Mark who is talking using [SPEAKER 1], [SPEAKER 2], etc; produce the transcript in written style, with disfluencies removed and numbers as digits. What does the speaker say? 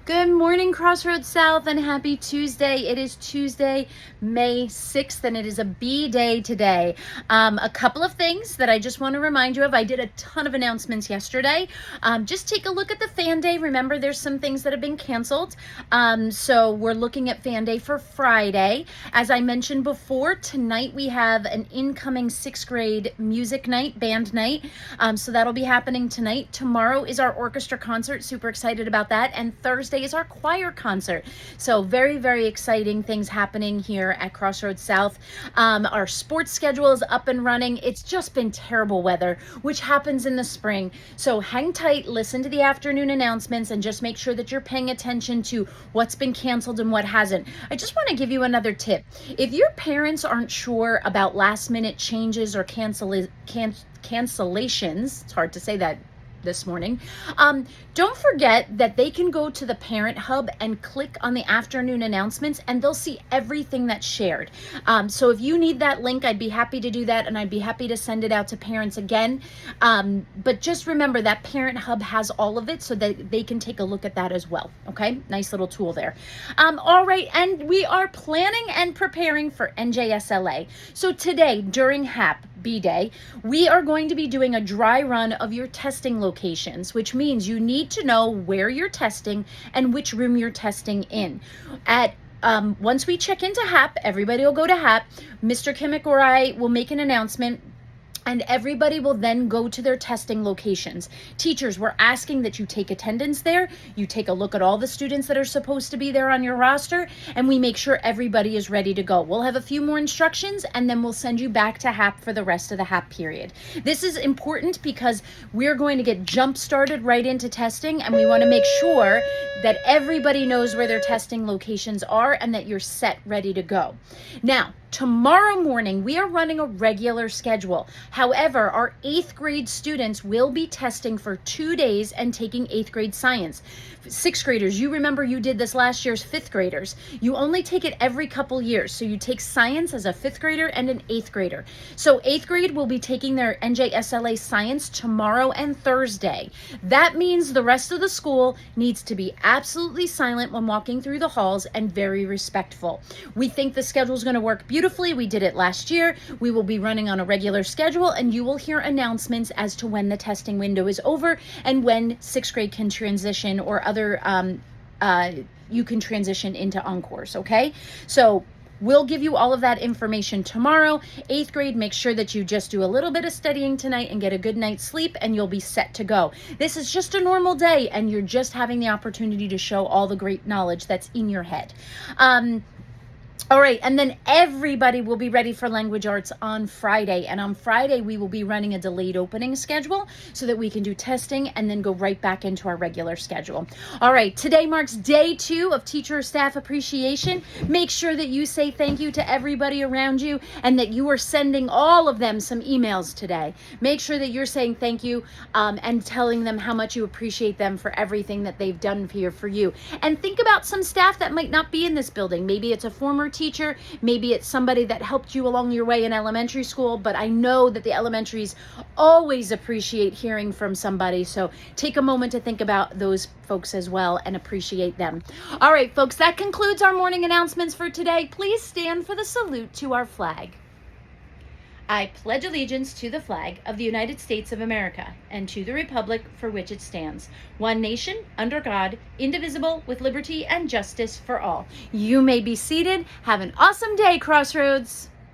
[SPEAKER 1] Good morning, Crossroads South, and happy Tuesday. It is Tuesday, May 6th, and it is a B day today. A couple of things that I just want to remind you of. I did a ton of announcements yesterday. Just take a look at the Fan Day. Remember, there's some things that have been canceled. So we're looking at Fan Day for Friday. As I mentioned before, tonight we have an incoming 6th grade music night, band night. So that'll be happening tonight. Tomorrow is our orchestra concert. Super excited about that. And Thursday is our choir concert. So very, very exciting things happening here at Crossroads South. Our sports schedule is up and running. It's just been terrible weather, which happens in the spring. So hang tight, listen to the afternoon announcements, and just make sure that you're paying attention to what's been canceled and what hasn't. I just want to give you another tip. If your parents aren't sure about last minute changes or cancellations, it's hard to say that this morning, don't forget that they can go to the Parent Hub and click on the afternoon announcements, and they'll see everything that's shared. So if you need that link, I'd be happy to do that, and I'd be happy to send it out to parents again. But just remember that Parent Hub has all of it so that they can take a look at that as well. Okay, nice little tool there. All right, and we are planning and preparing for NJSLA. So today, during HAP B Day, we are going to be doing a dry run of your testing locations, which means you need to know where you're testing and which room you're testing in. Once we check into HAP, everybody will go to HAP. Mr. Kimmick or I will make an announcement, and everybody will then go to their testing locations. Teachers, we're asking that you take attendance there, you take a look at all the students that are supposed to be there on your roster, and we make sure everybody is ready to go. We'll have a few more instructions, and then we'll send you back to HAP for the rest of the HAP period. This is important because we're going to get jump started right into testing, and we want to make sure that everybody knows where their testing locations are and that you're set, ready to go. Now, tomorrow morning, we are running a regular schedule. However, our 8th grade students will be testing for 2 days and taking 8th grade science. 6th graders, you remember you did this last year's 5th graders. You only take it every couple years. So you take science as a 5th grader and an 8th grader. So 8th grade will be taking their NJSLA science tomorrow and Thursday. That means the rest of the school needs to be absolutely silent when walking through the halls and very respectful. We think the schedule is going to work beautifully. We did it last year. We will be running on a regular schedule, and you will hear announcements as to when the testing window is over and when 6th grade can transition, or other you can transition into encores. Okay, so we'll give you all of that information tomorrow. 8th grade, make sure that you just do a little bit of studying tonight and get a good night's sleep, and you'll be set to go. This is just a normal day, and you're just having the opportunity to show all the great knowledge that's in your head. All right, and then everybody will be ready for language arts on Friday. And on Friday, we will be running a delayed opening schedule so that we can do testing and then go right back into our regular schedule. All right, today marks day 2 of teacher staff appreciation. Make sure that you say thank you to everybody around you and that you are sending all of them some emails today. Make sure that you're saying thank you and telling them how much you appreciate them for everything that they've done here for you. And think about some staff that might not be in this building. Maybe it's a former teacher, maybe it's somebody that helped you along your way in elementary school, but I know that the elementaries always appreciate hearing from somebody, so take a moment to think about those folks as well and appreciate them. All right, folks, that concludes our morning announcements for today. Please stand for the salute to our flag. I pledge allegiance to the flag of the United States of America and to the republic for which it stands, one nation, under God, indivisible, with liberty and justice for all. You may be seated. Have an awesome day, Crossroads.